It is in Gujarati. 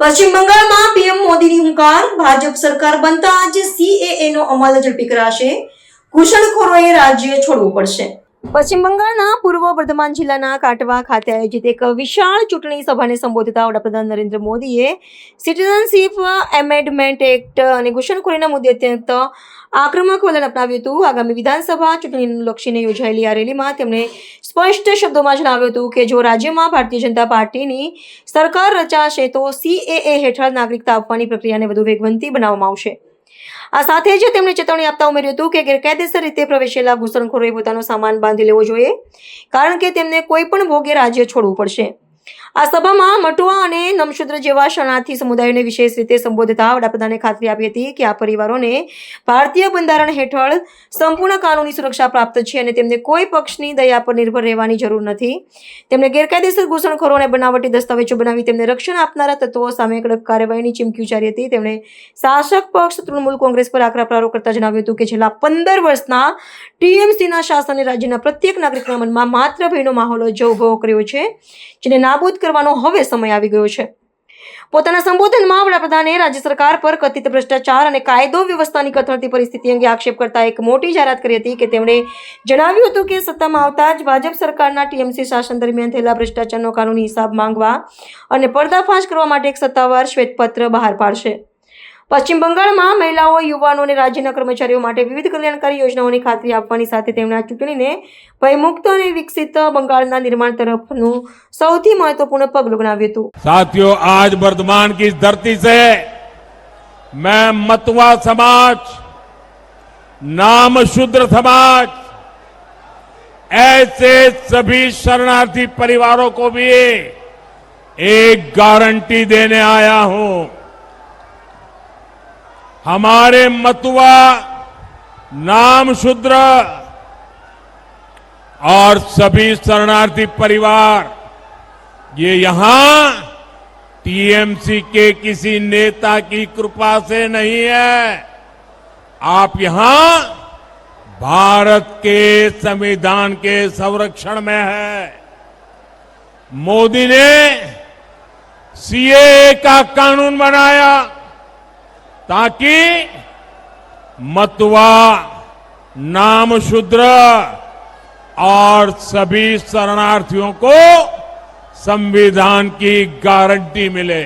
પશ્ચિમ બંગાળમાં પીએમ મોદીની હુંકાર, ભાજપ સરકાર બનતા જ સીએએ નો અમલ ઝડપી કરાશે, ઘૂસણખોરોએ રાજ્ય છોડવું પડશે। પશ્ચિમ બંગાળના પૂર્વ વર્ધમાન જિલ્લાના કાટવા ખાતે આયોજિત એક વિશાળ ચૂંટણી સભાને સંબોધતા વડાપ્રધાન નરેન્દ્ર મોદીએ સિટીઝનશીપ એમેન્ડમેન્ટ એક્ટ અને ઘૂસણખોરીના મુદ્દે અત્યંત આક્રમક વલણ અપનાવ્યું હતું। આગામી વિધાનસભા ચૂંટણીને લક્ષીને યોજાયેલી આ રેલીમાં તેમણે સ્પષ્ટ શબ્દોમાં જણાવ્યું હતું કે જો રાજ્યમાં ભારતીય જનતા પાર્ટીની સરકાર રચાશે તો સીએએ હેઠળ નાગરિકતા આપવાની પ્રક્રિયાને વધુ વેગવંતી બનાવવામાં આવશે। આ સાથે જ તેમણે ચેતવણી આપતા ઉમેર્યું હતું કે ગેરકાયદેસર રીતે પ્રવેશેલા ઘૂસણખોરોએ પોતાનો સામાન બાંધી લેવો જોઈએ, કારણ કે તેમને કોઈ પણ ભોગે રાજ્ય છોડવું પડશે। આ સભામાં મટુઆ અને નમશૂદ્ર જેવા શરણાર્થી સમુદાયોને વિશેષ રીતે સંબોધતા વડાપ્રધાને ખાતરી આપી હતી કે આ પરિવારોને ભારતીય બંધારણ હેઠળ સંપૂર્ણ કાનૂની સુરક્ષા પ્રાપ્ત છે અને તેમને કોઈ પક્ષની દયા પર નિર્ભર રહેવાની જરૂર નથી। તેમણે ગેરકાયદેસર ઘૂસણખોરોને બનાવટી દસ્તાવેજો બનાવી તેમને રક્ષણ આપનારા તત્વો સામે કડક કાર્યવાહીની ચીમકી ઉચ્ચારી હતી। તેમણે શાસક પક્ષ તૃણમૂલ કોંગ્રેસ પર આકરા પ્રહારો કરતા જણાવ્યું હતું કે છેલ્લા 15 વર્ષના ટીએમસીના શાસને રાજ્યના પ્રત્યેક નાગરિકના મનમાં માત્ર ભયનો માહોલ જ ઉભો કર્યો છે, જેને નાબૂદ કરવાનો હવે સમય આવી ગયો છે। પોતાના સંબોધનમાં વડાપ્રધાને રાજ્ય સરકાર પર કથિત ભ્રષ્ટાચાર અને કાયદો વ્યવસ્થાની કથળતી પરિસ્થિતિ અંગે આક્ષેપ કરતા એક મોટી જાહેરાત કરી હતી કે તેમણે જણાવ્યું હતું કે સત્તામાં આવતા જ ભાજપ સરકારના ટીએમસી શાસન દરમિયાન થયેલા ભ્રષ્ટાચારનો કાનૂની હિસાબ માંગવા અને પર્દાફાશ કરવા માટે એક સત્તાવાર શ્વેતપત્ર બહાર પાડશે। પશ્ચિમ બંગાળમાં મહિલાઓ, યુવાનો અને રાજ્યના કર્મચારીઓ માટે વિવિધ કલ્યાણકારી યોજનાઓની ખાતરી આપવાની સાથે તેમણે આ ચૂંટણીને ભયમુક્ત અને વિકસિત બંગાળના નિર્માણ તરફનું સૌથી મહત્વપૂર્ણ પગલું ગણાવ્યું હતું। साथियों, आज वर्धमान की धरती से मैं मतुआ समाज, नामशूद्र समाज, ऐसे सभी शरणार्थी परिवारों को भी एक गारंटी देने आया हूं। हमारे मतुआ, नामशूद्र और सभी शरणार्थी परिवार ये यहां टीएमसी के किसी नेता की कृपा से नहीं है, आप यहां भारत के संविधान के संरक्षण में है। मोदी ने सीएए का कानून बनाया ताकि मतुआ, नामशूद्र और सभी शरणार्थियों को संविधान की गारंटी मिले।